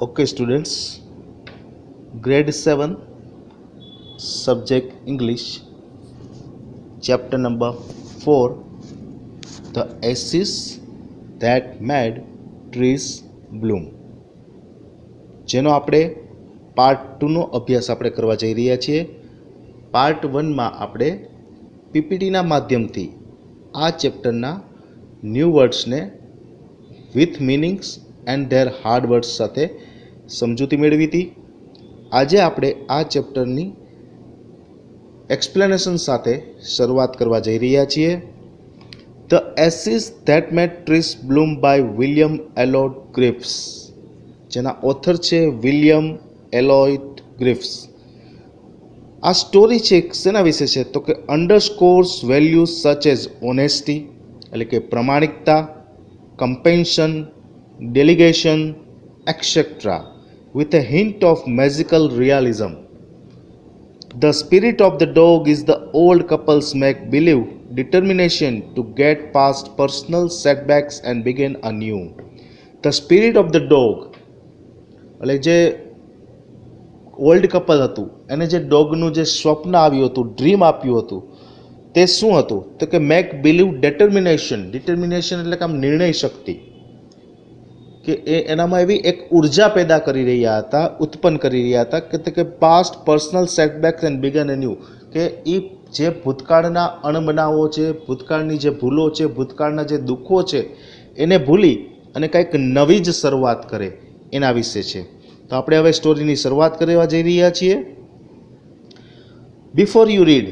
Okay, students, grade 7, subject English, chapter number 4, the acids that made trees bloom. જેનો આપણે part 2નો અભ્યાસ આપણે કરવા જઈ રહ્યા છીએ. પાર્ટ 1માં આપણે પીપીટીના માધ્યમથી આ ચેપ્ટરના ન્યૂ વર્ડ્સને with meanings and their hard words સાથે સમજૂતી મેળવી હતી. આજે આપણે આ ચેપ્ટરની એક્સપ્લેનેશન સાથે શરૂઆત કરવા જઈ રહ્યા છીએ. The acid that made trees bloom by William Elliot Griffis, જેના ઓથર છે વિલિયમ એલોડ ગ્રિફ્સ. આ સ્ટોરી છે શેના વિશે છે તો કે underscores values such as honesty એટલે કે પ્રમાણિકતા, compassion, delegation etcetera with a hint of magical realism. The spirit of the dog is the old couple's make-believe determination to get past personal setbacks and begin anew. The spirit of the dog એટલે જે old couple હતું એને જે ડોગનું જે સ્વપ્ન આવ્યું હતું, dream આપ્યું હતું, તે શું હતું તો કે મેક બિલીવ ડિટર્મિનેશન એટલે કે આમ નિર્ણય શક્તિ, કે એનામાં એવી એક ઉર્જા પેદા કરી રહ્યા હતા, ઉત્પન્ન કરી રહ્યા હતા કે past personal setbacks and begin anew, કે એ જે ભૂતકાળના અણબનાવો છે, ભૂતકાળની જે ભૂલો છે, ભૂતકાળના જે દુઃખો છે એને ભૂલી અને કંઈક નવી જ શરૂઆત કરે એના વિશે છે. તો આપણે હવે સ્ટોરીની શરૂઆત કરવા જઈ રહ્યા છીએ. બિફોર યુ રીડ,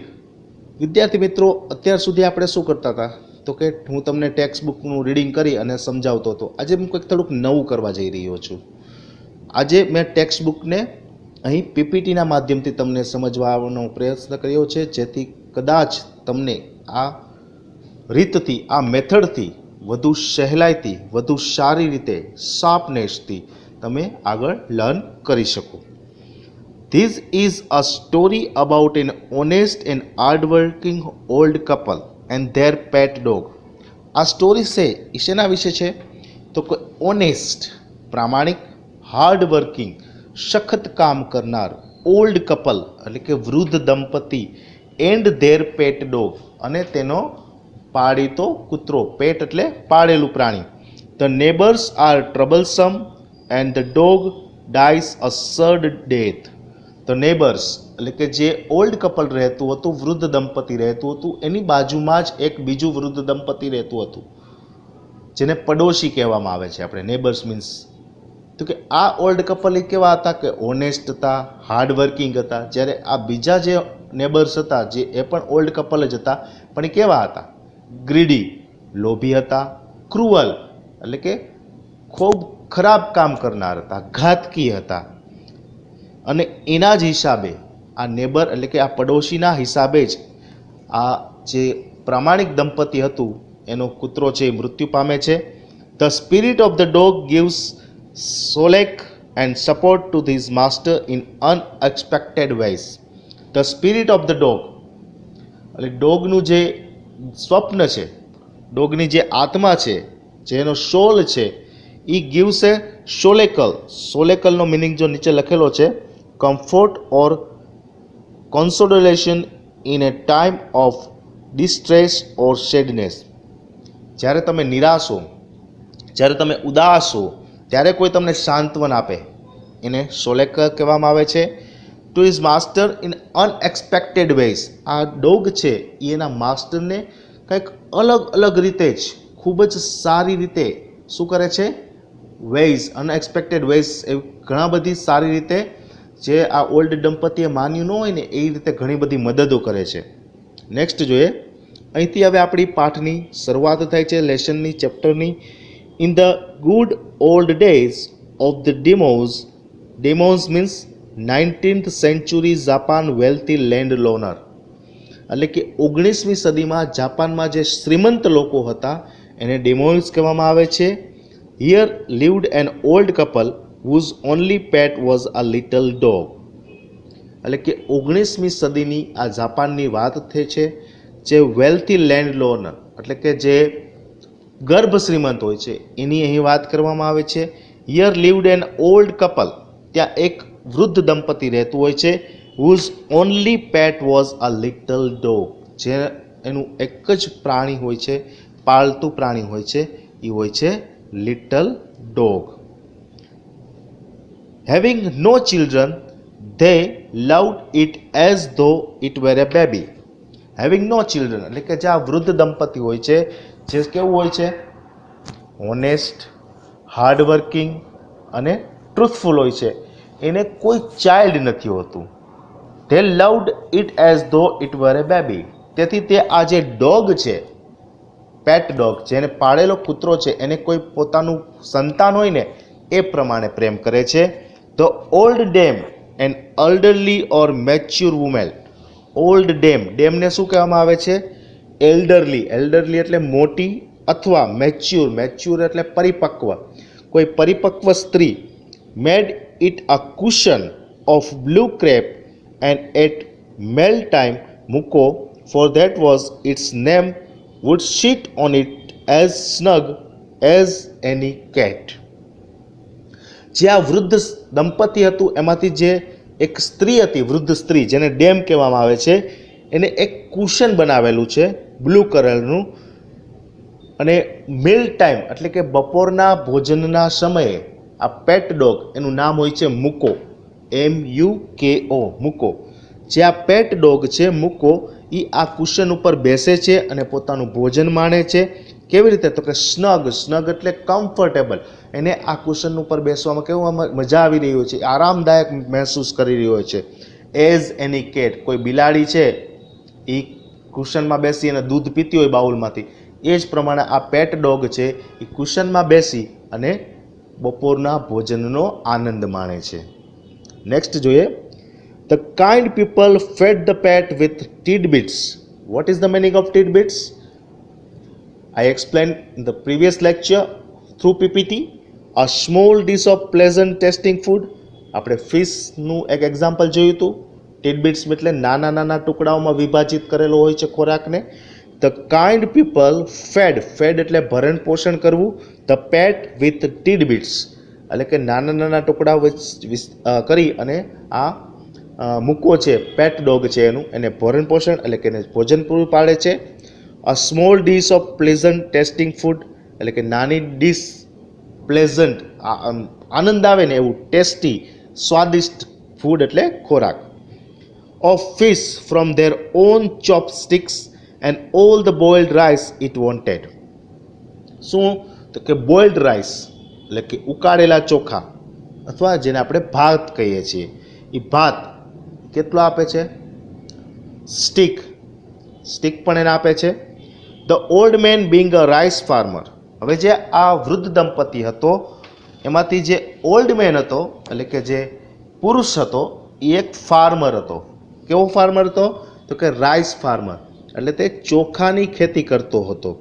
વિદ્યાર્થી મિત્રો, અત્યાર સુધી આપણે શું કરતા હતા તો કે હું તમને ટેક્સ્ટ બુકનું રીડિંગ કરી અને સમજાવતો હતો. આજે હું કંઈક થોડુંક નવું કરવા જઈ રહ્યો છું. આજે મેં ટેક્સ્ટ બુકને અહીં પીપીટીના માધ્યમથી તમને સમજવાનો પ્રયત્ન કર્યો છે, જેથી કદાચ તમને આ રીતથી, આ મેથડથી વધુ સહેલાઈથી, વધુ સારી રીતે, શાર્પનેસથી તમે આગળ લર્ન કરી શકો. This is a story about an honest and hardworking old couple and their pet dog. આ સ્ટોરી છે એ શેના વિશે છે તો કે ઓનેસ્ટ, પ્રામાણિક, હાર્ડ વર્કિંગ, સખત કામ કરનાર ઓલ્ડ કપલ એટલે કે વૃદ્ધ દંપતી એન્ડ ધેર પેટ ડોગ અને તેનો પાળીતો કૂતરો. પેટ એટલે પાળેલું પ્રાણી. The neighbours are troublesome and the dog dies a sudden death. The neighbours એટલે કે જે ઓલ્ડ કપલ રહેતું હતું, વૃદ્ધ દંપતી રહેતું હતું, એની બાજુમાં જ એક બીજું વૃદ્ધ દંપતી રહેતું હતું, જેને પડોશી કહેવામાં આવે છે આપણે. નેબર્સ મીન્સ તો કે આ ઓલ્ડ કપલ એ કેવા હતા કે ઓનેસ્ટ હતા, હાર્ડ વર્કિંગ હતા. જ્યારે આ બીજા જે નેબર્સ હતા, જે એ પણ ઓલ્ડ કપલ જ હતા, પણ એ કેવા હતા? ગ્રીડી, લોભી હતા, ક્રુઅલ એટલે કે ખૂબ ખરાબ કામ કરનાર હતા, ઘાતકી હતા. અને એના જ હિસાબે આ નેબર એટલે કે આ પડોશીના હિસાબે જ આ જે પ્રામાણિક દંપતી હતું એનો કૂતરો છે એ મૃત્યુ પામે છે. The spirit of the dog gives solace and support to these master in unexpected ways. The spirit of the dog એટલે ડોગનું જે સ્વપ્ન છે, ડોગની જે આત્મા છે, જેનો સોલ છે, એ ગિવ્સ એ સોલેકલનો મિનિંગ જો નીચે લખેલો છે, comfort or consolation in a time of distress or sadness. જ્યારે તમે નિરાશ હો, જ્યારે તમે ઉદાસ હો, ત્યારે કોઈ તમને સાંત્વન આપે એને સોલેક કહેવામાં આવે છે. To is master in unexpected ways. આ ડોગ છે એ એના માસ્ટરને કંઈક અલગ રીતે જ, ખૂબ જ સારી રીતે શું કરે છે? વેઝ, અનએક્સપેક્ટેડ વેઝ, એ ઘણા બધી સારી રીતે જે આ ઓલ્ડ દંપતીએ માન્યું ન હોય ને એ રીતે ઘણી બધી મદદો કરે છે. નેક્સ્ટ જોઈએ. અહીંથી હવે આપણી પાઠની શરૂઆત થાય છે, લેસનની, ચેપ્ટરની. In the good old days of the daimyos means 19th century Japan wealthy land owner એટલે કે 19મી સદીમાં જાપાનમાં જે શ્રીમંત લોકો હતા એને ડેમોઝ કહેવામાં આવે છે. Here lived an old couple whose only pet was a little dog. એટલે કે 19મી સદીની આ જાપાનની વાત થઈ છે, જે વેલ્થી લેન્ડ લોનર એટલે કે જે ગર્ભ શ્રીમંત હોય છે એની અહીં વાત કરવામાં આવે છે. Here lived an old couple, ત્યાં એક વૃદ્ધ દંપતી રહેતું હોય છે. Whose only pet was a little dog, જે એનું એક જ પ્રાણી હોય છે, પાળતું પ્રાણી હોય છે, એ હોય છે little dog. Having no children they loved it as though it were a baby. Having no children એટલે કે જે આ વૃદ્ધ દંપતી હોય છે, જે કેવું હોય છે, ઓનેસ્ટ, હાર્ડવર્કિંગ અને ટ્રુથફુલ હોય છે, એને કોઈ ચાઇલ્ડ નથી હોતું. They loved it as though it were a baby, તેથી તે આ જે ડોગ છે, પેટ ડોગ, જેને પાળેલો કૂતરો છે, એને કોઈ પોતાનું સંતાન હોય ને એ પ્રમાણે પ્રેમ કરે છે. The old dame an elderly or mature woman. Old dame, ડેમને શું કહેવામાં આવે છે, એલ્ડરલી, એલ્ડરલી એટલે મોટી, અથવા મેચ્યોર, મેચ્યોર એટલે પરિપક્વ, કોઈ પરિપક્વ સ્ત્રી. Made it a cushion of blue crepe and at meal time Muko, for that was its name, would sit on it as snug as any cat. જે આ વૃદ્ધ દંપતી હતું એમાંથી જે એક સ્ત્રી હતી, વૃદ્ધ સ્ત્રી, જેને ડેમ કહેવામાં આવે છે, એને એક કુશન બનાવેલું છે બ્લુ કલરનું, અને મીલ ટાઈમ એટલે કે બપોરના ભોજનના સમયે આ પેટ ડોગ, એનું નામ હોય છે મૂકો, MUKO, મૂકો. જે આ પેટ ડોગ છે મૂકો, એ આ કુશન ઉપર બેસે છે અને પોતાનું ભોજન માણે છે. કેવી રીતે? તો કે સ્નગ, સ્નગ એટલે કમ્ફર્ટેબલ, એને આ કુશન ઉપર બેસવામાં કેવું મજા આવી રહી હોય છે, આરામદાયક મહેસૂસ કરી રહ્યો છે. એઝ એની કેટ, કોઈ બિલાડી છે એ કુશનમાં બેસી અને દૂધ પીતી હોય બાઉલમાંથી, એ જ પ્રમાણે આ પેટ ડોગ છે એ કુશનમાં બેસી અને બપોરના ભોજનનો આનંદ માણે છે. નેક્સ્ટ જોઈએ. The kind people fed the pet with tidbits. What is the meaning of tidbits? I explained in the previous lecture through PPT. A small dish of pleasant tasting food. આપણે ફિશનું એક એક્ઝામ્પલ જોયું હતું. ટિડબિટ્સ એટલે નાના નાના ટુકડાઓમાં વિભાજિત કરેલો હોય છે ખોરાકને. The kind people fed, fed એટલે ભરણ પોષણ કરવું, ધ પેટ વિથ ટિડબિટ્સ એટલે કે નાના નાના ટુકડા કરી અને આ મૂકો છે, પેટ ડોગ છે એનું, એને ભરણ પોષણ એટલે કે એને ભોજન પૂરું પાડે છે. A small dish of pleasant testing food એટલે કે નાની ડીશ, પ્લેઝન્ટ આનંદ આવે ને એવું, ટેસ્ટી સ્વાદિષ્ટ ફૂડ એટલે ખોરાક. Of fish from their own chopsticks and all the boiled rice it wanted. શું? તો કે બોઇલ્ડ રાઈસ એટલે કે ઉકાળેલા ચોખા, અથવા જેને આપણે ભાત કહીએ છીએ, એ ભાત કેટલો આપે છે? સ્ટીક, સ્ટીક પણ એને આપે છે. The old main being a rice farmer. હવે જે આ વૃદ્ધ દંપતી હતો એમાંથી જે ઓલ્ડ મેન હતો એટલે કે જે પુરુષ હતો એ એક ફાર્મર હતો. કેવો ફાર્મર હતો? તો કે રાઈસ ફાર્મર, એટલે તે ચોખાની ખેતી કરતો હતો.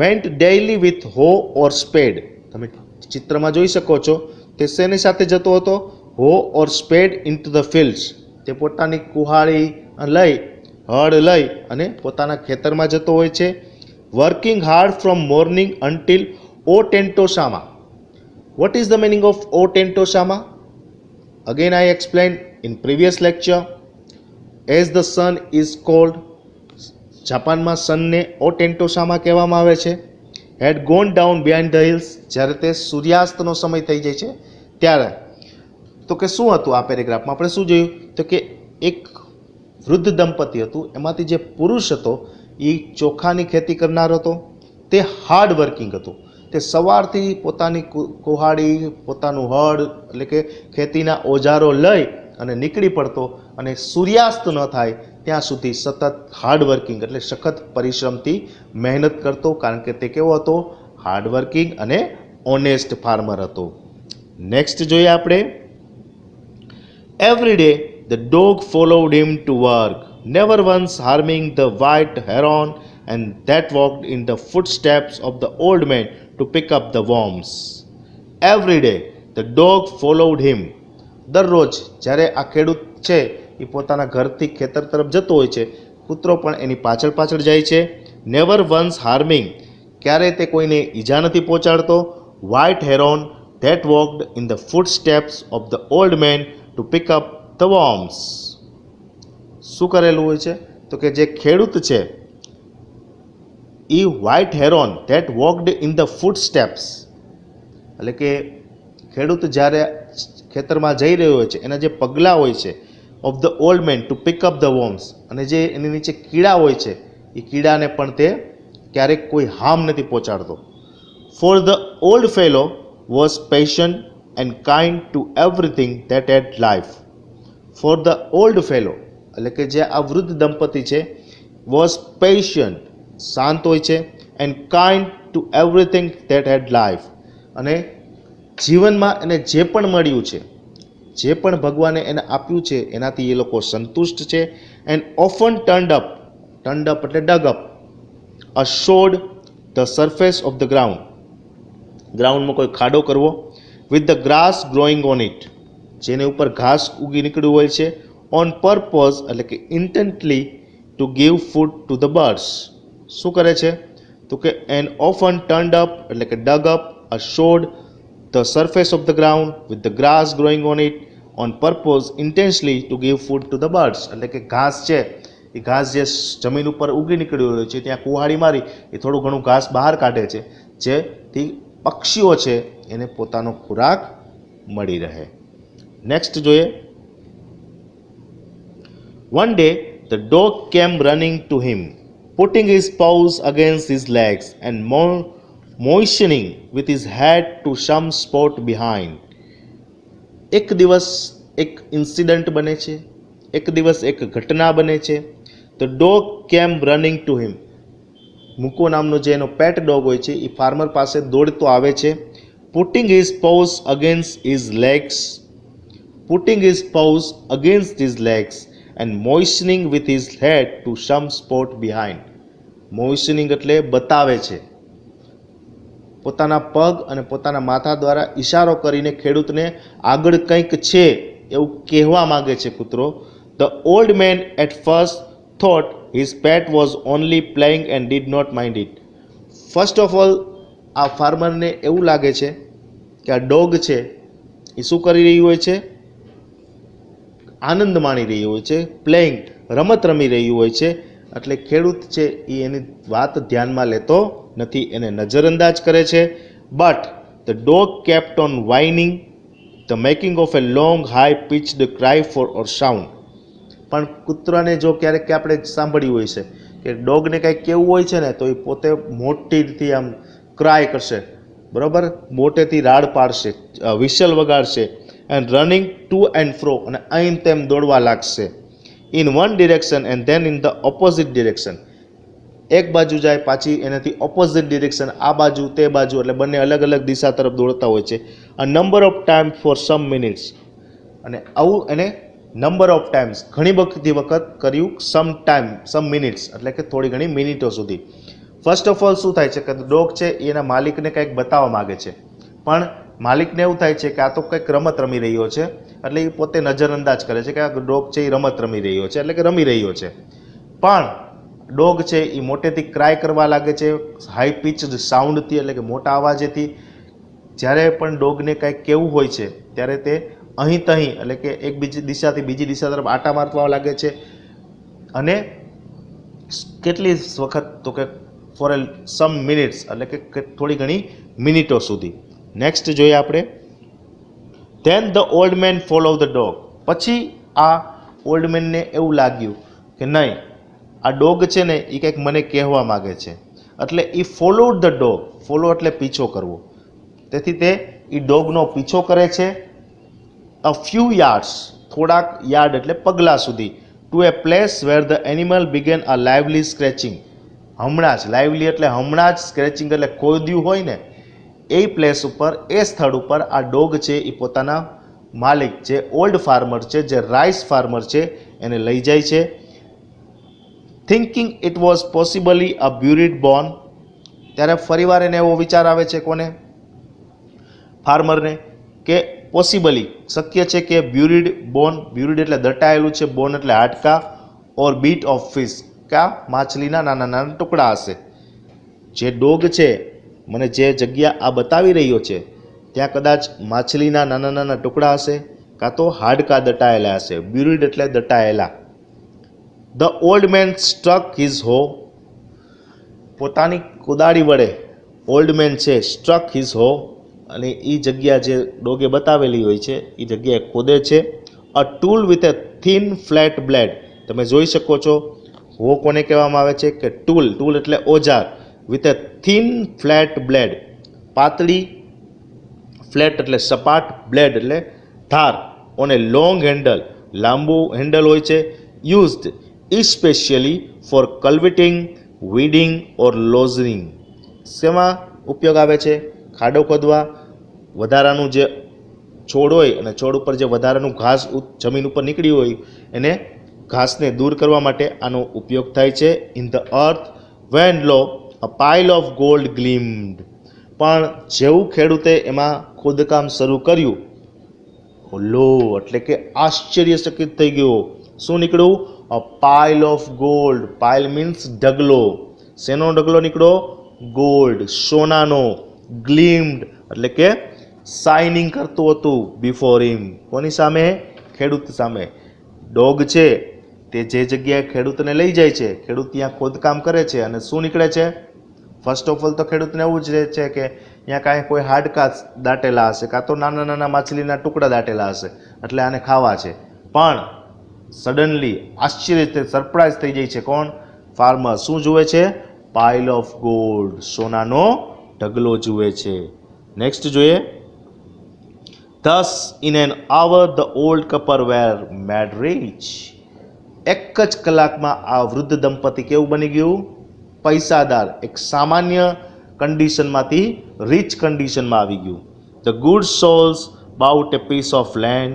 વેન્ટ ડેઇલી વિથ હો ઓર સ્પેડ. તમે ચિત્રમાં જોઈ શકો છો તે શેની સાથે જતો હતો? Hoe or spade into the fields. તે પોતાની કુહાડી લઈ, હળ લઈ અને પોતાના ખેતરમાં જતો હોય છે. Working hard from morning until O Tentosama. What is the meaning of O Tentosama? Again I explain in previous lecture. As the sun is called. જાપાનમાં સનને ઓ ટેન્ટોસામા કહેવામાં આવે છે. Had gone down behind the hills. જ્યારે તે સૂર્યાસ્તનો સમય થઈ જાય છે ત્યારે. તો કે શું હતું આ પેરેગ્રાફમાં? આપણે શું જોયું? તો કે એક વૃદ્ધ દંપતી હતું, એમાંથી જે પુરુષ હતો એ ચોખાની ખેતી કરનાર હતો. તે હાર્ડ વર્કિંગ હતું. તે સવારથી પોતાની કુહાડી, પોતાનું હળ એટલે કે ખેતીના ઓજારો લઈ અને નીકળી પડતો, અને સૂર્યાસ્ત ન થાય ત્યાં સુધી સતત હાર્ડ વર્કિંગ એટલે સખત પરિશ્રમથી મહેનત કરતો, કારણ કે તે કેવો હતો? હાર્ડ વર્કિંગ અને ઓનેસ્ટ ફાર્મર હતો. નેક્સ્ટ જોઈએ આપણે. Every day the dog followed him to work, never once harming the white heron and that walked in the footsteps of the old man to pick up the worms. Every day the dog followed him. દરરોજ જ્યારે આ ખેડૂત છે એ પોતાના ઘરથી ખેતર તરફ જતો હોય છે, કૂતરો પણ એની પાછળ પાછળ જાય છે. નેવર વન્સ હાર્મિંગ, ક્યારેય તે કોઈને ઈજા નથી પહોંચાડતો. White heron, that walked in the footsteps of the old man to pick up the worms. શું કરેલું હોય છે? તો કે જે ખેડૂત છે એ white heron that walked in the footsteps, એટલે કે ખેડૂત જ્યારે ખેતરમાં જઈ રહ્યો હોય છે એના જે પગલાં હોય છે of the old man to pick up the worms, અને જે એની નીચે કીડા હોય છે એ કીડાને પણ તે ક્યારેક કોઈ હાર્મ નથી પહોંચાડતો. For the old fellow was patient and kind to everything that had life. For the old fellow એટલે કે જે આ વૃદ્ધ દંપતી છે, વોઝ પેશન્ટ શાંત હોય છે, and kind to everything that had life, અને જીવનમાં એને જે પણ મળ્યું છે, જે પણ ભગવાને એને આપ્યું છે એનાથી એ લોકો સંતુષ્ટ છે. એન્ડ ઓફન ટર્ન્ડ અપ એટલે dug up, a showed the surface of the ગ્રાઉન્ડમાં કોઈ ખાડો કરવો, with the grass growing on it, જેને ઉપર ઘાસ ઉગી નીકળ્યું હોય છે, ઓન પર્પઝ એટલે કે intentionally to give food to the birds. શું કરે છે? તો કે એન્ડ ઓફન ટર્ન્ડ અપ એટલે કે dug up, a showed the surface of the ground with the grass growing on it, on purpose intentionally to give food to the birds, એટલે કે ઘાસ છે એ ઘાસ જે જમીન ઉપર ઉગી નીકળ્યું હોય છે ત્યાં કુહાડી મારી એ થોડું ઘણું ઘાસ બહાર કાઢે છે, જેથી પક્ષીઓ છે એને પોતાનો ખોરાક મળી રહે. નેક્સ્ટ જોઈએ. One day the dog came running to him, putting his paws against his legs and moistening with his head to some spot behind. એક દિવસ એક ઇન્સિડન્ટ બને છે, એક દિવસ એક ઘટના બને છે. The dog came running to him. મૂકો નામનો જે એનો પેટ ડોગ હોય છે એ ફાર્મર પાસે દોડતો આવે છે. Putting his paws against his legs, putting his paws against his legs and moistening with his head to some spot behind. Moistening એટલે બતાવે છે, પોતાના પગ અને પોતાના માથા દ્વારા ઈશારો કરીને ખેડૂતને આગળ કંઈક છે એવું કહેવા માંગે છે કૂતરો. The old man at first thought his pet was only playing and did not mind it. First of all આ ફાર્મરને એવું લાગે છે કે આ ડોગ છે એ શું કરી રહ્યું હોય છે? આનંદ માણી રહ્યું હોય છે, પ્લેઇંગ રમત રમી રહ્યું હોય છે. એટલે ખેડૂત છે એ એની વાત ધ્યાનમાં લેતો નથી, એને નજરઅંદાજ કરે છે. But the dog kept on whining, the making of a long high pitched cry for or sound. પણ કૂતરાને જો ક્યારેક આપણે સાંભળ્યું હોય છે કે ડોગને કંઈક કેવું હોય છે ને તો એ પોતે મોટીથી આમ ક્રાય કરશે, બરાબર, મોટેથી રાડ પાડશે, વિશલ વગાડશે, and running to and fro, અને અહીં તેમ દોડવા લાગશે. In one direction and then in the opposite direction, એક બાજુ જાય પાછી એનાથી ઓપોઝિટ ડિરેક્શન, આ બાજુ તે બાજુ, એટલે બંને અલગ અલગ દિશા તરફ દોડતા હોય છે. A number of time for some minutes, અને આવું એને નંબર ઓફ ટાઈમ્સ ઘણી બધી વખત કર્યું. સમ મિનિટ્સ એટલે કે થોડી ઘણી મિનિટો સુધી. ફર્સ્ટ ઓફ ઓલ શું થાય છે કે ડોગ છે એ એના માલિકને કંઈક બતાવવા માગે છે, પણ માલિકને એવું થાય છે કે આ તો કંઈક રમત રમી રહ્યો છે, એટલે એ પોતે નજરઅંદાજ કરે છે કે આ ડોગ છે એ રમત રમી રહ્યો છે, એટલે કે રમી રહ્યો છે. પણ ડોગ છે એ મોટેથી ક્રાય કરવા લાગે છે, હાઈ પિચ્ડ સાઉન્ડથી, એટલે કે મોટા અવાજેથી. જ્યારે પણ ડોગને કંઈક કેવું હોય છે ત્યારે તે અહીં તહીં એટલે કે એક બીજી દિશાથી બીજી દિશા તરફ આટા મારવા લાગે છે. અને કેટલી વખત તો કે ફોર સમ મિનિટ્સ એટલે કે થોડી ઘણી મિનિટો સુધી. નેક્સ્ટ જોઈએ આપણે. Then the old man follow the dog. પછી આ ઓલ્ડ મેનને એવું લાગ્યું કે નહીં, આ ડોગ છે ને એ કંઈક મને કહેવા માગે છે, એટલે એ ફોલોડ ધ ડોગ. ફોલો એટલે પીછો કરવો, તેથી તે એ ડોગનો પીછો કરે છે. અ ફ્યુ યાર્ડ્સ, થોડાક યાર્ડ એટલે પગલા સુધી, to a place where the animal began a lively scratching. હમણાં જ, લાઇવલી એટલે હમણાં જ, સ્ક્રેચિંગ એટલે ખોદ્યું હોય ને, એ પ્લેસ ઉપર, એ સ્થળ ઉપર આ ડોગ છે એ પોતાના માલિક જે ઓલ્ડ ફાર્મર છે, જે રાઈસ ફાર્મર છે, એને લઈ જાય છે. થિંકિંગ ઇટ વોઝ પોસિબલી અ બ્યુરિડ બોન. ત્યારે ફરીવાર એને એવો વિચાર આવે છે, કોને? ફાર્મરને, કે પોસિબલી શક્ય છે કે બ્યુરિડ બોન, બ્યુરિડ એટલે દટાયેલું છે, બોન એટલે હાડકા, ઓર બીટ ઓફ ફિશ, કે આ માછલીના નાના નાના ટુકડા હશે. જે ડોગ છે મને જે જગ્યા આ બતાવી રહ્યો છે ત્યાં કદાચ માછલીના નાના નાના ટુકડા હશે, કાં તો હાડકાં દટાયેલા હશે. બ્યુરિડ એટલે દટાયેલા. The old man struck his hoe, પોતાની કોદાળી વડે ઓલ્ડ મેન છે સ્ટ્રક હિઝ હો, અને એ જગ્યા જે ડોગે બતાવેલી હોય છે એ જગ્યાએ ખોદે છે. A tool with a thin flat blade, તમે જોઈ શકો છો હો કોને કહેવામાં આવે છે કે ટૂલ. ટૂલ એટલે ઓજાર. With a thin flat blade, પાતળી, ફ્લેટ એટલે સપાટ, બ્લેડ એટલે ધાર, ઓન એ લોંગ હેન્ડલ, લાંબુ હેન્ડલ હોય છે. Used especially for cultivating, weeding or loosening. શેમાં ઉપયોગ આવે છે? ખાડો ખોદવા, વધારાનું જે છોડ હોય અને છોડ ઉપર જે વધારાનું ઘાસ જમીન ઉપર નીકળ્યું હોય એને ઘાસને દૂર કરવા માટે આનો ઉપયોગ થાય છે. In the earth when lo a pile of gold gleamed, પણ જેવું ખેડૂતે એમાં ખોદકામ શરૂ કર્યું, લો એટલે કે આશ્ચર્યચકિત થઈ ગયો. શું નીકળ્યું? A pile of gold. Pile means ઢગલો. શેનો ઢગલો નીકળ્યો? ગોલ્ડ, સોનાનો. ગ્લીમ્ડ એટલે કે શાઇનિંગ કરતું હતું. બિફોર હિમ, કોની સામે? ખેડૂત સામે. ડોગ છે તે જે જગ્યાએ ખેડૂતને લઈ જાય છે, ખેડૂત ત્યાં ખોદકામ કરે છે અને શું નીકળે છે? ફર્સ્ટ ઓફ ઓલ તો ખેડૂતને એવું જ રહે છે કે ત્યાં કાંઈ કોઈ હાડકા દાટેલા હશે, કાં તો નાના નાના માછલીના ટુકડા દાટેલા હશે, એટલે આને ખાવા છે. પણ સડનલી આશ્ચર્ય, સરપ્રાઇઝ થઈ જાય છે. કોણ? ફાર્મર. શું જુએ છે? પાઇલ ઓફ ગોલ્ડ, સોનાનો ઢગલો જુએ છે. નેક્સ્ટ જોઈએ. Thus in an hour the old couple were made rich. એક જ કલાકમાં આ વૃદ્ધ દંપતી કેવું બની ગયું? પૈસાદાર. એક સામાન્ય કન્ડિશનમાંથી રીચ કન્ડિશનમાં આવી ગયું. The good souls bought a piece of land,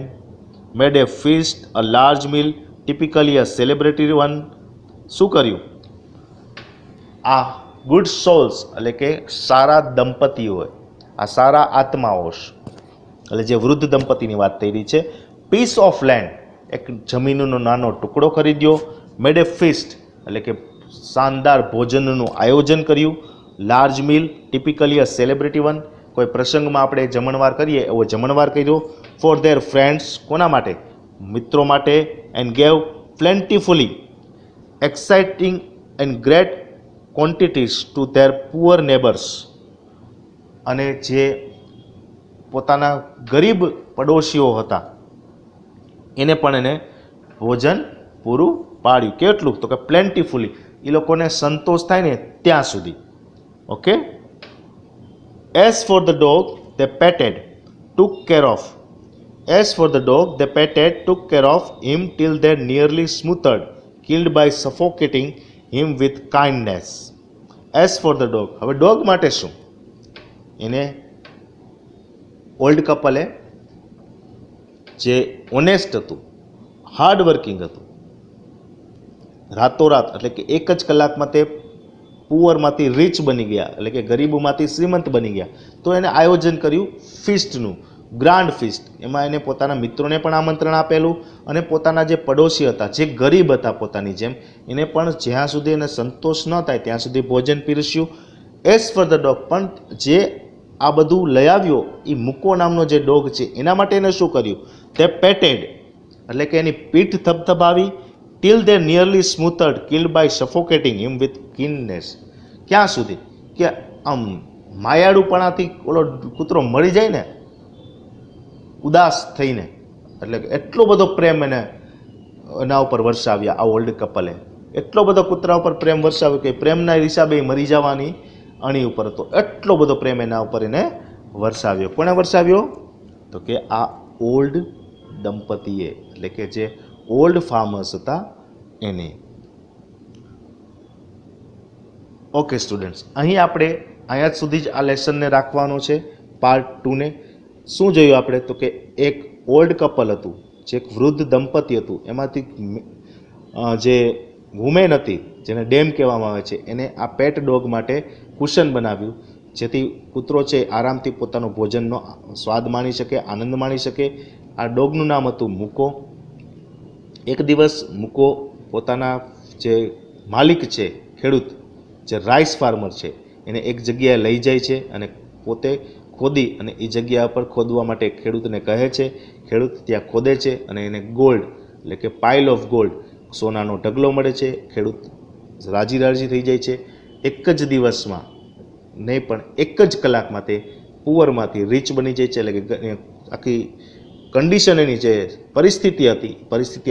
made a feast, a large meal, typically a celebratory one. શું કર્યું? આ ગુડ સોલ્સ એટલે કે સારા દંપતીઓ, આ સારા આત્માઓ, એટલે જે વૃદ્ધ દંપતીની વાત થઈ રહી છે. પીસ ઓફ લેન્ડ, એક જમીનનો નાનો ટુકડો ખરીદ્યો. મેડ એ ફીસ્ટ એટલે કે શાનદાર ભોજનનું આયોજન કર્યું. લાર્જ મિલ, ટિપિકલી અ સેલિબ્રિટી વન, કોઈ પ્રસંગમાં આપણે જમણવાર કરીએ એવો જમણવાર કર્યો. ફોર ધેર ફ્રેન્ડ્સ, કોના માટે? મિત્રો માટે. And gave plentifully exciting and great quantities to their poor neighbours, અને જે પોતાના ગરીબ પડોશીઓ હતા એને પણ એને ભોજન પૂરું પાડ્યું. કેટલું? તો કે પ્લેન્ટીફુલી, એ લોકોને સંતોષ થાય ને ત્યાં સુધી. Okay. As for the dog they petted, took care of. As for the dog, they petted, took care of him till they nearly smothered, killed by suffocating him with kindness. As for the dog, હવે dog માટે શું? એને old કપલે જે honest હતું, hard working હતું, રાતોરાત એટલે કે એક જ કલાકમાં તે પુઅરમાંથી રીચ બની ગયા, એટલે કે ગરીબમાંથી શ્રીમંત બની ગયા. તો એને આયોજન કર્યું ફિસ્ટનું, ગ્રાન્ડ ફિસ્ટ. એમાં એને પોતાના મિત્રોને પણ આમંત્રણ આપેલું અને પોતાના જે પડોશી હતા, જે ગરીબ હતા પોતાની જેમ, એને પણ જ્યાં સુધી એને સંતોષ ન થાય ત્યાં સુધી ભોજન પીરસ્યું. એઝ ફોર ધ ડોગ, પણ જે આ બધું લઈ આવ્યો એ મુકો નામનો જે ડોગ છે એના માટે એને શું કર્યું? તે પેટેડ એટલે કે એની પીઠ થપથપાવી. Till they nearly smoothed, killed by suffocating him with kindness. ક્યાં સુધી? કે આમ માયાળુપણાથી ઓલો કૂતરો મરી જાય ને ઉદાસ થઈને, એટલે કે એટલો બધો પ્રેમ એને એના ઉપર વરસાવ્યા. આ ઓલ્ડ કપલે એટલો બધો કૂતરા ઉપર પ્રેમ વરસાવ્યો કે પ્રેમના હિસાબે મરી જવાની અણી ઉપર હતો. એટલો બધો પ્રેમ એના ઉપર એને વરસાવ્યો. કોણે વરસાવ્યો? તો કે આ ઓલ્ડ દંપતીએ, એટલે કે જે ઓલ્ડ ફાર્મર્સ હતા એને. ઓકે સ્ટુડન્ટ્સ, અહીં આપણે અહીંયા સુધી જ આ લેસનને રાખવાનો છે, પાર્ટ 2 ને. શું જોયું આપણે? તો કે એક ઓલ્ડ કપલ હતું, જે એક વૃદ્ધ દંપતી હતું, એમાંથી જે વુમેન હતી જેને ડેમ કહેવામાં આવે છે, એને આ પેટ ડોગ માટે કુશન બનાવ્યું, જેથી કૂતરો છે આરામથી પોતાનો ભોજનનો સ્વાદ માણી શકે, આનંદ માણી શકે. આ ડોગનું નામ હતું મુકો. એક દિવસ મુકો પોતાના જે માલિક છે, ખેડૂત, જે રાઈસ ફાર્મર છે, એને એક જગ્યાએ લઈ જાય છે અને પોતે ખોદી અને એ જગ્યા પર ખોદવા માટે ખેડૂતને કહે છે. ખેડૂત ત્યાં ખોદે છે અને એને ગોલ્ડ એટલે કે પાઇલ ઓફ ગોલ્ડ સોનાનો ઢગલો મળે છે. ખેડૂત રાજી થઈ જાય છે. એક જ દિવસમાં નહીં પણ એક જ કલાકમાં તે પુઅરમાંથી રીચ બની જાય છે. એટલે કે આખી કન્ડિશન એની જે પરિસ્થિતિ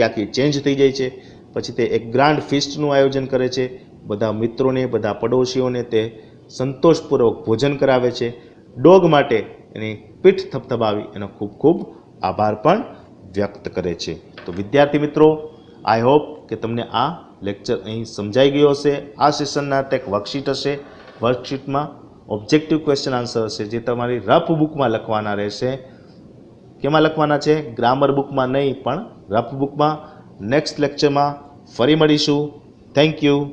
આખી ચેન્જ થઈ જાય છે. પછી તે એક ગ્રાન્ડ ફિસ્ટનું આયોજન કરે છે. બધા મિત્રોને, બધા પડોશીઓને તે સંતોષપૂર્વક ભોજન કરાવે છે. ડોગ માટે એની પીઠ થપથપાવી એનો ખૂબ ખૂબ આભાર પણ વ્યક્ત કરે છે. તો વિદ્યાર્થી મિત્રો, આઈ હોપ કે તમને આ લેક્ચર અહીં સમજાઈ ગયો હશે. આ સેશનના એક વર્કશીટ હશે. વર્કશીટમાં ઓબ્જેક્ટિવ ક્વેશ્ચન આન્સર હશે જે તમારી રફ બુકમાં લખવાના રહેશે. કેમાં લખવાના છે? ગ્રામર બુકમાં નહીં, પણ રફ બુકમાં. નેક્સ્ટ લેક્ચરમાં ફરી મળીશું. Thank you.